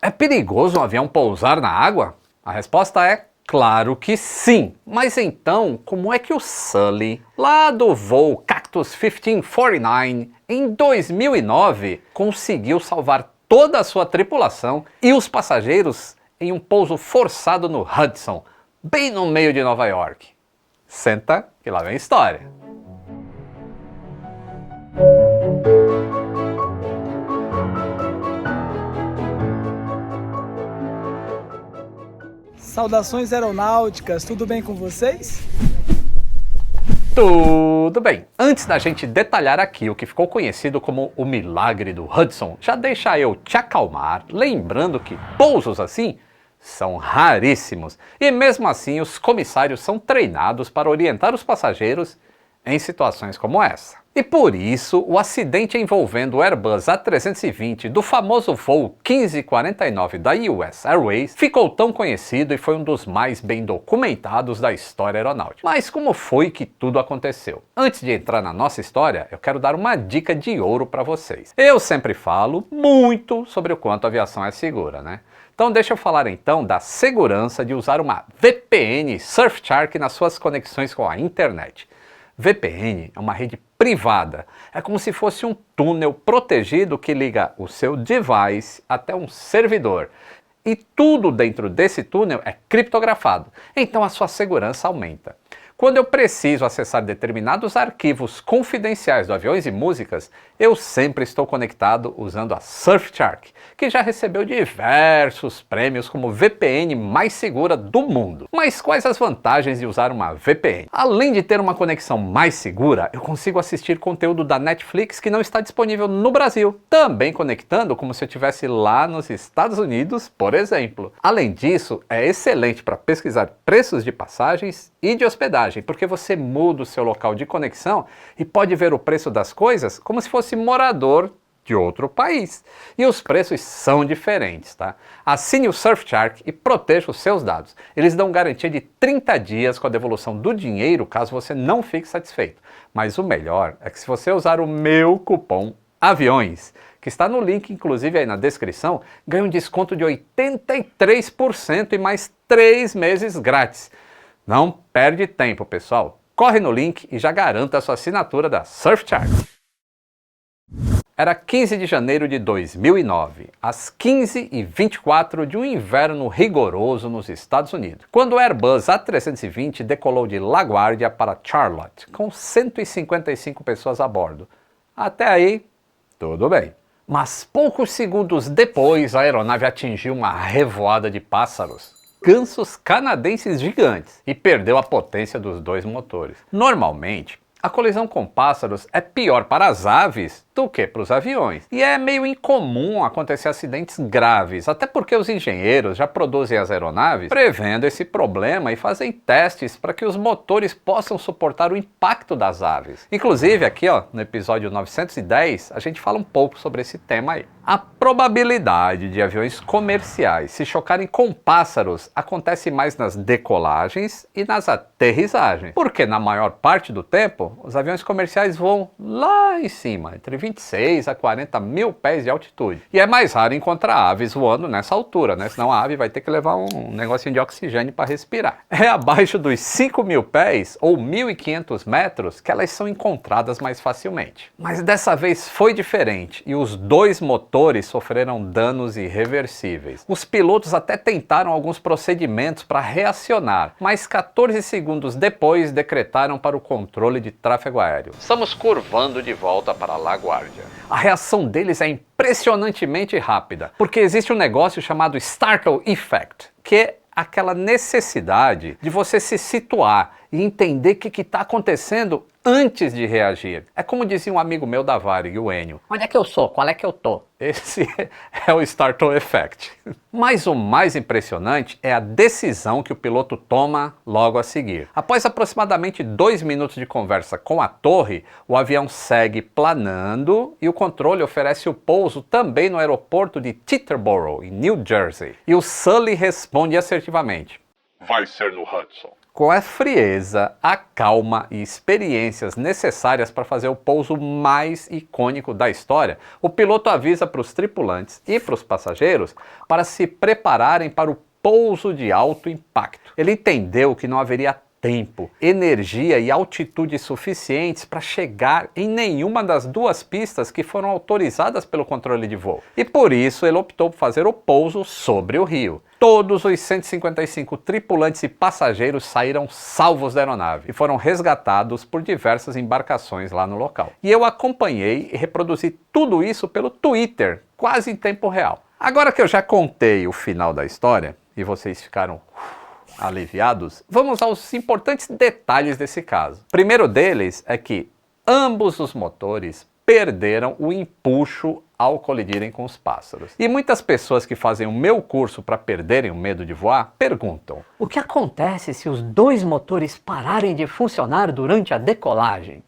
É perigoso um avião pousar na água? A resposta é claro que sim. Mas então, como é que o Sully, lá do voo Cactus 1549, em 2009, conseguiu salvar toda a sua tripulação e os passageiros em um pouso forçado no Hudson, bem no meio de Nova York? Senta que lá vem a história. Saudações aeronáuticas, tudo bem com vocês? Tudo bem. Antes da gente detalhar aqui o que ficou conhecido como o milagre do Hudson, já deixa eu te acalmar, lembrando que pousos assim são raríssimos e mesmo assim os comissários são treinados para orientar os passageiros em situações como essa. E por isso, o acidente envolvendo o Airbus A320 do famoso voo 1549 da US Airways ficou tão conhecido e foi um dos mais bem documentados da história aeronáutica. Mas como foi que tudo aconteceu? Antes de entrar na nossa história, eu quero dar uma dica de ouro para vocês. Eu sempre falo muito sobre o quanto a aviação é segura, né? Então deixa eu falar então da segurança de usar uma VPN Surfshark nas suas conexões com a internet. VPN é uma rede privada, é como se fosse um túnel protegido que liga o seu device até um servidor. E tudo dentro desse túnel é criptografado, então a sua segurança aumenta. Quando eu preciso acessar determinados arquivos confidenciais do Aviões e Músicas, eu sempre estou conectado usando a Surfshark, que já recebeu diversos prêmios como VPN mais segura do mundo. Mas quais as vantagens de usar uma VPN? Além de ter uma conexão mais segura, eu consigo assistir conteúdo da Netflix que não está disponível no Brasil, também conectando como se eu estivesse lá nos Estados Unidos, por exemplo. Além disso, é excelente para pesquisar preços de passagens e de hospedagem, porque você muda o seu local de conexão e pode ver o preço das coisas como se fosse morador de outro país. E os preços são diferentes, tá? Assine o Surfshark e proteja os seus dados. Eles dão garantia de 30 dias com a devolução do dinheiro caso você não fique satisfeito. Mas o melhor é que se você usar o meu cupom AVIões, que está no link inclusive aí na descrição, ganha um desconto de 83% e mais 3 meses grátis. Não perde tempo, pessoal. Corre no link e já garanta a sua assinatura da Surfshark. Era 15 de janeiro de 2009, às 15h24 de um inverno rigoroso nos Estados Unidos, quando o Airbus A320 decolou de LaGuardia para Charlotte, com 155 pessoas a bordo. Até aí, tudo bem. Mas poucos segundos depois, a aeronave atingiu uma revoada de pássaros, gansos canadenses gigantes, e perdeu a potência dos dois motores. Normalmente, a colisão com pássaros é pior para as aves do que para os aviões. E é meio incomum acontecer acidentes graves, até porque os engenheiros já produzem as aeronaves prevendo esse problema e fazem testes para que os motores possam suportar o impacto das aves. Inclusive aqui no episódio 910 a gente fala um pouco sobre esse tema aí. A probabilidade de aviões comerciais se chocarem com pássaros acontece mais nas decolagens e nas aterrissagens, porque na maior parte do tempo os aviões comerciais voam lá em cima, entre 26 a 40 mil pés de altitude. E é mais raro encontrar aves voando nessa altura, né? Senão a ave vai ter que levar um negocinho de oxigênio para respirar. É abaixo dos 5 mil pés ou 1.500 metros que elas são encontradas mais facilmente. Mas dessa vez foi diferente e os dois motores sofreram danos irreversíveis. Os pilotos até tentaram alguns procedimentos para reacionar, mas 14 segundos depois decretaram para o controle de tráfego aéreo: estamos curvando de volta para LaGuardia. A reação deles é impressionantemente rápida, porque existe um negócio chamado Startle Effect, que é aquela necessidade de você se situar e entender o que está acontecendo antes de reagir. É como dizia um amigo meu da Varig, o Enio: onde é que eu sou? Qual é que eu tô? Esse é o Startle Effect. Mas o mais impressionante é a decisão que o piloto toma logo a seguir. Após aproximadamente 2 minutos de conversa com a torre, o avião segue planando e o controle oferece o pouso também no aeroporto de Teterboro, em New Jersey. E o Sully responde assertivamente: vai ser no Hudson. Com a frieza, a calma e experiências necessárias para fazer o pouso mais icônico da história, o piloto avisa para os tripulantes e para os passageiros para se prepararem para o pouso de alto impacto. Ele entendeu que não haveria tempo, energia e altitude suficientes para chegar em nenhuma das duas pistas que foram autorizadas pelo controle de voo. E por isso ele optou por fazer o pouso sobre o rio. Todos os 155 tripulantes e passageiros saíram salvos da aeronave e foram resgatados por diversas embarcações lá no local. E eu acompanhei e reproduzi tudo isso pelo Twitter, quase em tempo real. Agora que eu já contei o final da história e vocês ficaram aliviados, vamos aos importantes detalhes desse caso. O primeiro deles é que ambos os motores perderam o empuxo ao colidirem com os pássaros. E muitas pessoas que fazem o meu curso para perderem o medo de voar perguntam: o que acontece se os dois motores pararem de funcionar durante a decolagem?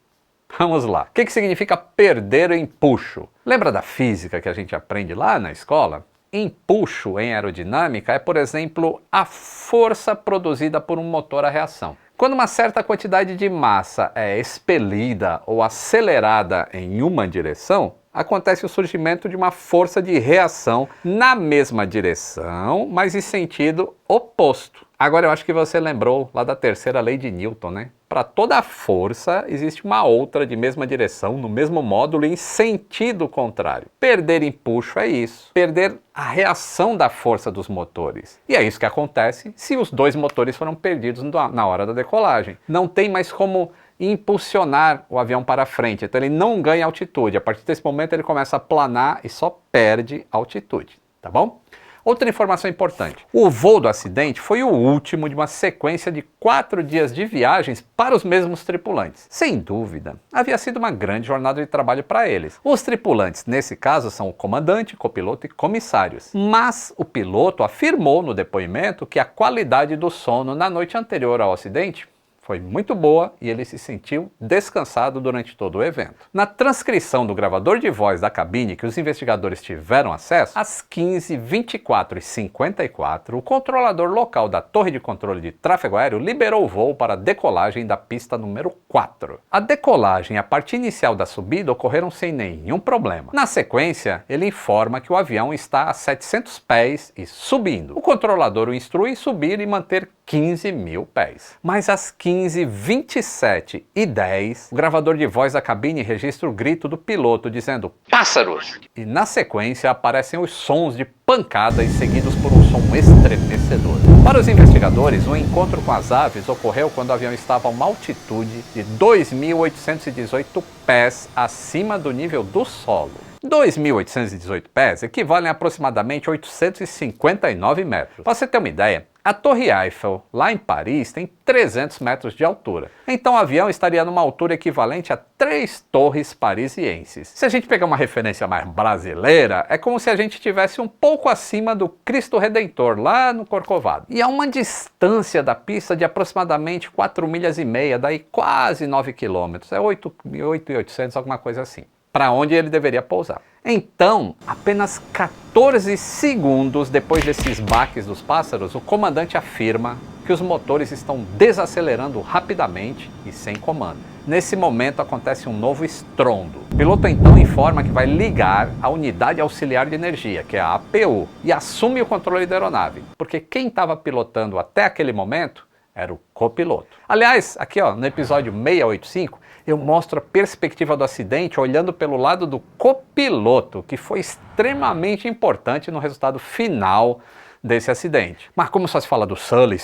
Vamos lá. O que significa perder o empuxo? Lembra da física que a gente aprende lá na escola? Empuxo em aerodinâmica é, por exemplo, a força produzida por um motor a reação. Quando uma certa quantidade de massa é expelida ou acelerada em uma direção, acontece o surgimento de uma força de reação na mesma direção, mas em sentido oposto. Agora eu acho que você lembrou lá da terceira lei de Newton, né? Para toda força existe uma outra de mesma direção, no mesmo módulo, em sentido contrário. Perder empuxo é isso, perder a reação da força dos motores. E é isso que acontece se os dois motores foram perdidos na hora da decolagem. Não tem mais como impulsionar o avião para frente, então ele não ganha altitude. A partir desse momento ele começa a planar e só perde altitude, tá bom? Outra informação importante: o voo do acidente foi o último de uma sequência de 4 dias de viagens para os mesmos tripulantes. Sem dúvida, havia sido uma grande jornada de trabalho para eles. Os tripulantes, nesse caso, são o comandante, copiloto e comissários. Mas o piloto afirmou no depoimento que a qualidade do sono na noite anterior ao acidente foi muito boa e ele se sentiu descansado durante todo o evento. Na transcrição do gravador de voz da cabine que os investigadores tiveram acesso, às 15h24:54, o controlador local da torre de controle de tráfego aéreo liberou o voo para a decolagem da pista número 4. A decolagem e a parte inicial da subida ocorreram sem nenhum problema. Na sequência, ele informa que o avião está a 700 pés e subindo. O controlador o instrui subir e manter 15.000 pés. Mas às 15h27:10, o gravador de voz da cabine registra o grito do piloto dizendo "pássaros!" E na sequência aparecem os sons de pancada e seguidos por um som estremecedor. Para os investigadores, o encontro com as aves ocorreu quando o avião estava a uma altitude de 2.818 pés acima do nível do solo. 2.818 pés equivalem a aproximadamente 859 metros. Para você ter uma ideia, a Torre Eiffel, lá em Paris, tem 300 metros de altura. Então o avião estaria numa altura equivalente a 3 torres parisienses. Se a gente pegar uma referência mais brasileira, é como se a gente estivesse um pouco acima do Cristo Redentor, lá no Corcovado. E a uma distância da pista de aproximadamente 4,5 milhas, daí quase 9 quilômetros. É 8.800, alguma coisa assim. Para onde ele deveria pousar. Então, apenas 14 segundos depois desses baques dos pássaros, o comandante afirma que os motores estão desacelerando rapidamente e sem comando. Nesse momento acontece um novo estrondo. O piloto então informa que vai ligar a unidade auxiliar de energia, que é a APU, e assume o controle da aeronave, porque quem estava pilotando até aquele momento era o copiloto. Aliás, aqui no episódio 685, eu mostro a perspectiva do acidente olhando pelo lado do copiloto, que foi extremamente importante no resultado final desse acidente. Mas como só se fala do Sully,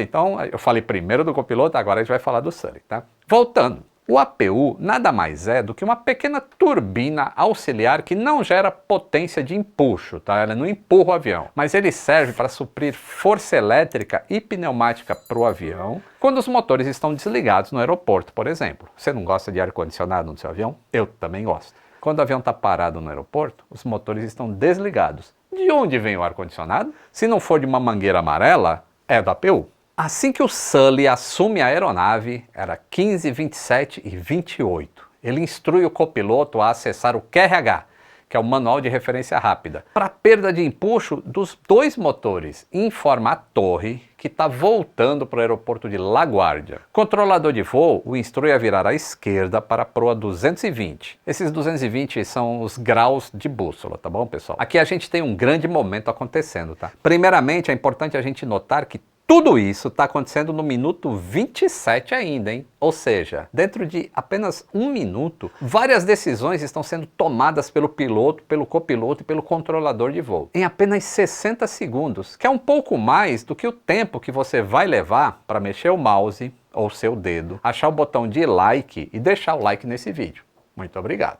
então eu falei primeiro do copiloto, agora a gente vai falar do Sully, tá? Voltando. O APU nada mais é do que uma pequena turbina auxiliar que não gera potência de empuxo, tá? Ela não empurra o avião, mas ele serve para suprir força elétrica e pneumática para o avião quando os motores estão desligados no aeroporto, por exemplo. Você não gosta de ar-condicionado no seu avião? Eu também gosto. Quando o avião está parado no aeroporto, os motores estão desligados. De onde vem o ar-condicionado? Se não for de uma mangueira amarela, é do APU. Assim que o Sully assume a aeronave, era 15h27:28. Ele instrui o copiloto a acessar o QRH, que é o manual de referência rápida, para perda de empuxo dos dois motores, e informa a torre que está voltando para o aeroporto de LaGuardia. O controlador de voo o instrui a virar à esquerda para a proa 220. Esses 220 são os graus de bússola, tá bom, pessoal? Aqui a gente tem um grande momento acontecendo, tá? Primeiramente, é importante a gente notar que tudo isso está acontecendo no minuto 27 ainda, hein? Ou seja, dentro de apenas um minuto, várias decisões estão sendo tomadas pelo piloto, pelo copiloto e pelo controlador de voo. Em apenas 60 segundos, que é um pouco mais do que o tempo que você vai levar para mexer o mouse ou seu dedo, achar o botão de like e deixar o like nesse vídeo. Muito obrigado.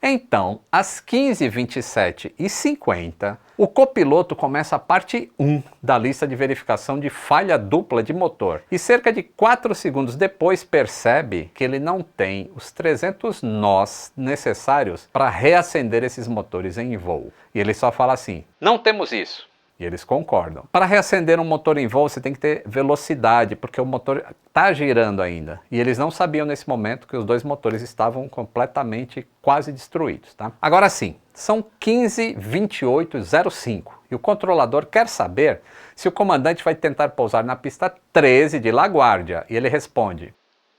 Então, às 15h27 e 50, o copiloto começa a parte 1 da lista de verificação de falha dupla de motor e cerca de 4 segundos depois percebe que ele não tem os 300 nós necessários para reacender esses motores em voo. E ele só fala assim: não temos isso. E eles concordam. Para reacender um motor em voo, você tem que ter velocidade, porque o motor está girando ainda. E eles não sabiam nesse momento que os dois motores estavam completamente quase destruídos, tá? Agora sim, são 15h28:05 e o controlador quer saber se o comandante vai tentar pousar na pista 13 de LaGuardia. E ele responde: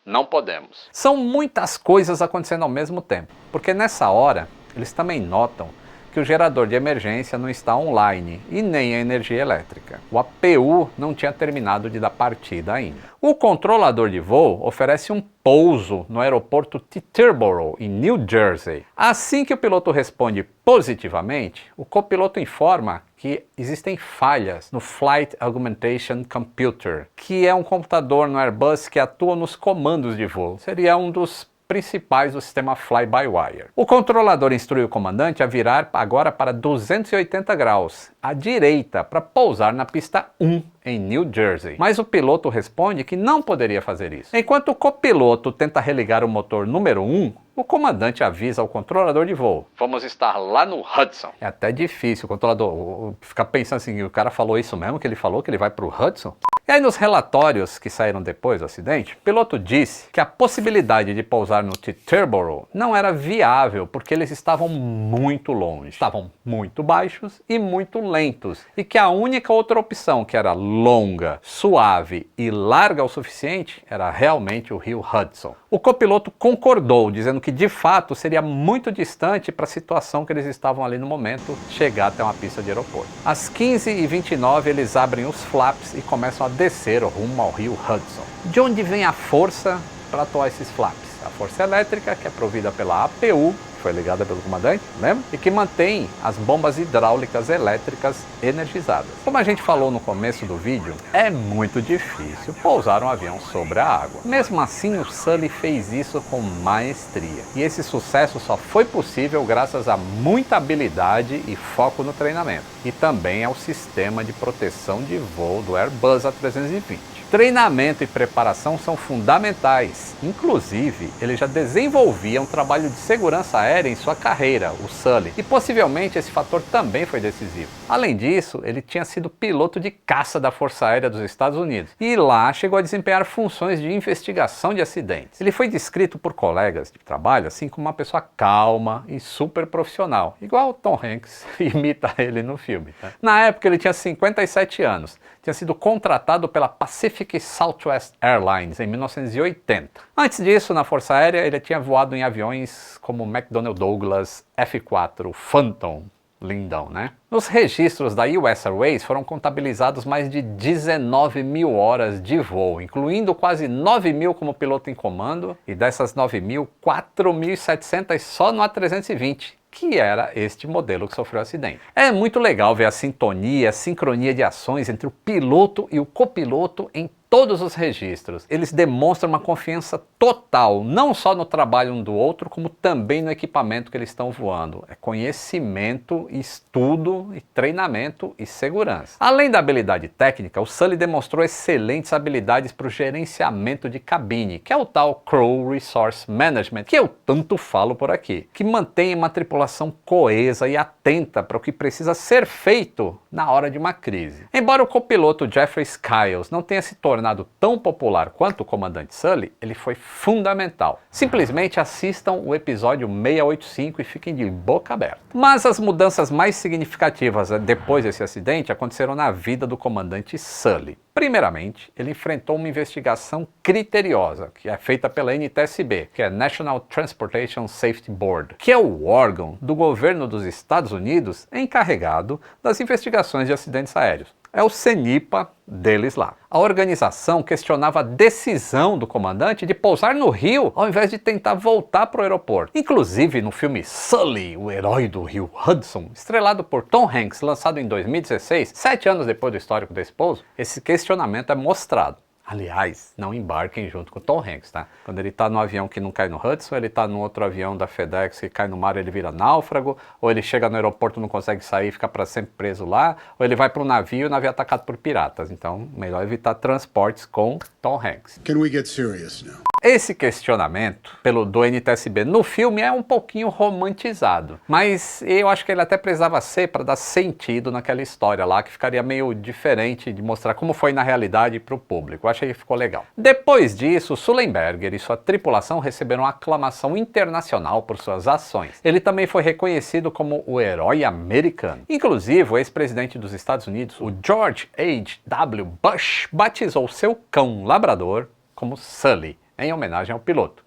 não podemos. São muitas coisas acontecendo ao mesmo tempo, porque nessa hora eles também notam que o gerador de emergência não está online e nem a energia elétrica. O APU não tinha terminado de dar partida ainda. O controlador de voo oferece um pouso no aeroporto Teterboro, em New Jersey. Assim que o piloto responde positivamente, o copiloto informa que existem falhas no Flight Augmentation Computer, que é um computador no Airbus que atua nos comandos de voo. Seria um dos principais do sistema Fly-by-Wire. O controlador instrui o comandante a virar agora para 280 graus, à direita, para pousar na pista 1 em New Jersey. Mas o piloto responde que não poderia fazer isso. Enquanto o copiloto tenta religar o motor número 1, o comandante avisa ao controlador de voo: vamos estar lá no Hudson. É até difícil o controlador ficar pensando assim: o cara falou isso mesmo, que ele falou que ele vai para o Hudson? E aí nos relatórios que saíram depois do acidente, o piloto disse que a possibilidade de pousar no Teterboro não era viável porque eles estavam muito longe, estavam muito baixos e muito lentos, e que a única outra opção, que era longa, suave e larga o suficiente, era realmente o rio Hudson. O copiloto concordou, dizendo que de fato seria muito distante para a situação que eles estavam ali no momento chegar até uma pista de aeroporto. Às 15h29 eles abrem os flaps e começam a descer rumo ao rio Hudson. De onde vem a força para atuar esses flaps? A força elétrica, que é provida pela APU, que foi ligada pelo comandante, lembra? E que mantém as bombas hidráulicas elétricas energizadas. Como a gente falou no começo do vídeo, é muito difícil pousar um avião sobre a água. Mesmo assim, o Sully fez isso com maestria. E esse sucesso só foi possível graças a muita habilidade e foco no treinamento. E também ao sistema de proteção de voo do Airbus A320. Treinamento e preparação são fundamentais. Inclusive, ele já desenvolvia um trabalho de segurança aérea em sua carreira, o Sully, e possivelmente esse fator também foi decisivo. Além disso, ele tinha sido piloto de caça da Força Aérea dos Estados Unidos e lá chegou a desempenhar funções de investigação de acidentes. Ele foi descrito por colegas de trabalho assim como uma pessoa calma e super profissional, igual o Tom Hanks imita ele no filme. Tá? Na época ele tinha 57 anos, tinha sido contratado pela Pacific Southwest Airlines em 1980. Antes disso, na Força Aérea, ele tinha voado em aviões como o McDonnell Douglas F-4 Phantom, lindão, né? Nos registros da US Airways foram contabilizados mais de 19 mil horas de voo, incluindo quase 9 mil como piloto em comando, e dessas 9 mil, 4.700 só no A320. Que era este modelo que sofreu acidente. É muito legal ver a sintonia, a sincronia de ações entre o piloto e o copiloto em todos os registros. Eles demonstram uma confiança total, não só no trabalho um do outro, como também no equipamento que eles estão voando. É conhecimento, estudo, e treinamento e segurança. Além da habilidade técnica, o Sully demonstrou excelentes habilidades para o gerenciamento de cabine, que é o tal Crew Resource Management, que eu tanto falo por aqui, que mantém uma tripulação coesa e atenta para o que precisa ser feito na hora de uma crise. Embora o copiloto Jeffrey Skiles não tenha se tornado tornado tão popular quanto o Comandante Sully, ele foi fundamental. Simplesmente assistam o episódio 685 e fiquem de boca aberta. Mas as mudanças mais significativas depois desse acidente aconteceram na vida do Comandante Sully. Primeiramente, ele enfrentou uma investigação criteriosa, que é feita pela NTSB, que é National Transportation Safety Board, que é o órgão do governo dos Estados Unidos encarregado das investigações de acidentes aéreos. É o CENIPA deles lá. A organização questionava a decisão do comandante de pousar no Rio ao invés de tentar voltar para o aeroporto. Inclusive no filme Sully, o herói do rio Hudson, estrelado por Tom Hanks, lançado em 2016, 7 anos depois do histórico desse pouso, esse questionamento é mostrado. Aliás, não embarquem junto com o Tom Hanks, tá? Quando ele tá no avião que não cai no Hudson, ele tá no outro avião da FedEx que cai no mar, ele vira náufrago, ou ele chega no aeroporto, não consegue sair, fica para sempre preso lá, ou ele vai para um navio e o navio é atacado por piratas. Então, melhor evitar transportes com Tom Hanks. Can we get serious now? Esse questionamento do NTSB no filme é um pouquinho romantizado, mas eu acho que ele até precisava ser para dar sentido naquela história lá, que ficaria meio diferente de mostrar como foi na realidade para o público. Eu achei que ficou legal. Depois disso, Sullenberger e sua tripulação receberam aclamação internacional por suas ações. Ele também foi reconhecido como o herói americano. Inclusive, o ex-presidente dos Estados Unidos, o George H.W. Bush, batizou seu cão labrador como Sully, em homenagem ao piloto.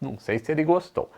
Não sei se ele gostou.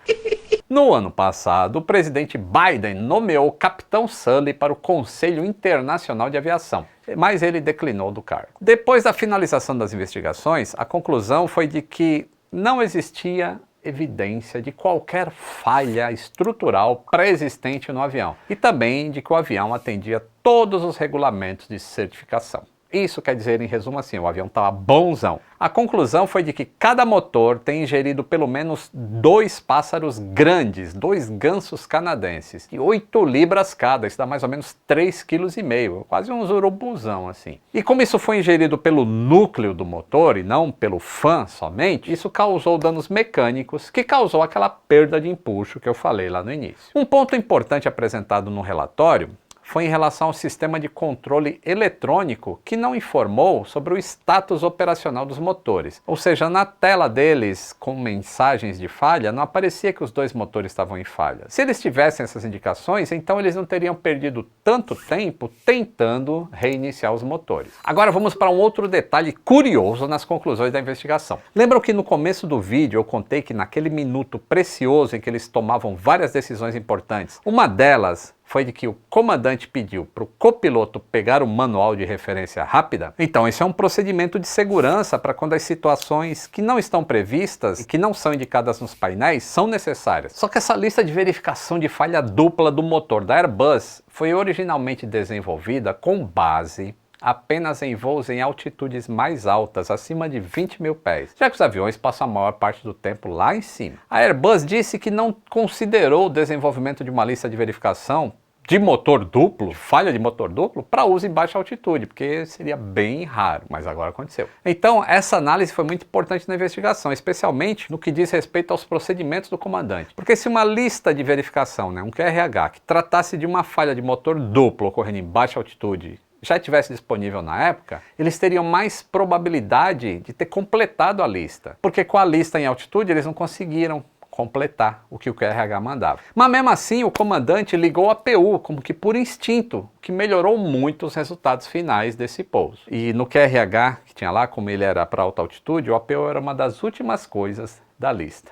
No ano passado, o presidente Biden nomeou o Capitão Sully para o Conselho Internacional de Aviação, mas ele declinou do cargo. Depois da finalização das investigações, a conclusão foi de que não existia evidência de qualquer falha estrutural pré-existente no avião e também de que o avião atendia todos os regulamentos de certificação. Isso quer dizer, em resumo assim, o avião estava bonzão. A conclusão foi de que cada motor tem ingerido pelo menos 2 pássaros grandes, 2 gansos canadenses, e 8 libras cada, isso dá mais ou menos 3,5 kg, quase um urubuzão assim. E como isso foi ingerido pelo núcleo do motor e não pelo fan somente, isso causou danos mecânicos, que causou aquela perda de empuxo que eu falei lá no início. Um ponto importante apresentado no relatório foi em relação ao sistema de controle eletrônico que não informou sobre o status operacional dos motores. Ou seja, na tela deles, com mensagens de falha, não aparecia que os 2 motores estavam em falha. Se eles tivessem essas indicações, então eles não teriam perdido tanto tempo tentando reiniciar os motores. Agora vamos para um outro detalhe curioso nas conclusões da investigação. Lembram que no começo do vídeo eu contei que naquele minuto precioso em que eles tomavam várias decisões importantes, uma delas foi de que o comandante pediu para o copiloto pegar o manual de referência rápida? Então, esse é um procedimento de segurança para quando as situações que não estão previstas e que não são indicadas nos painéis são necessárias. Só que essa lista de verificação de falha dupla do motor da Airbus foi originalmente desenvolvida com base apenas em voos em altitudes mais altas, acima de 20 mil pés, já que os aviões passam a maior parte do tempo lá em cima. A Airbus disse que não considerou o desenvolvimento de uma lista de verificação de motor duplo, falha de motor duplo, para uso em baixa altitude, porque seria bem raro, mas agora aconteceu. Então, essa análise foi muito importante na investigação, especialmente no que diz respeito aos procedimentos do comandante. Porque se uma lista de verificação, um QRH, que tratasse de uma falha de motor duplo ocorrendo em baixa altitude, já tivesse disponível na época, eles teriam mais probabilidade de ter completado a lista. Porque com a lista em altitude, eles não conseguiram completar o que o QRH mandava. Mas mesmo assim, o comandante ligou a PU, como que por instinto, que melhorou muito os resultados finais desse pouso. E no QRH, que tinha lá, como ele era para alta altitude, o APU era uma das últimas coisas da lista.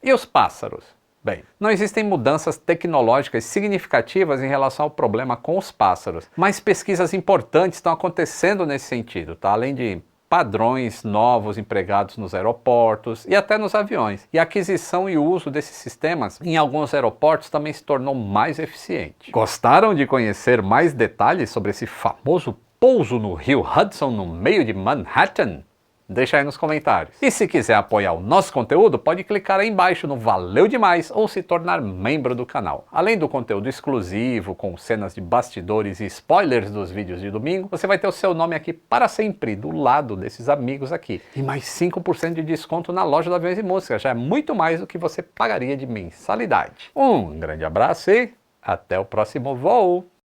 E os pássaros? Bem, não existem mudanças tecnológicas significativas em relação ao problema com os pássaros, mas pesquisas importantes estão acontecendo nesse sentido, tá? Além de padrões novos empregados nos aeroportos e até nos aviões. E a aquisição e uso desses sistemas em alguns aeroportos também se tornou mais eficiente. Gostaram de conhecer mais detalhes sobre esse famoso pouso no rio Hudson no meio de Manhattan? Deixa aí nos comentários. E se quiser apoiar o nosso conteúdo, pode clicar aí embaixo no Valeu Demais ou se tornar membro do canal. Além do conteúdo exclusivo, com cenas de bastidores e spoilers dos vídeos de domingo, você vai ter o seu nome aqui para sempre, do lado desses amigos aqui. E mais 5% de desconto na loja do Aviões e Música, já é muito mais do que você pagaria de mensalidade. Um grande abraço e até o próximo voo!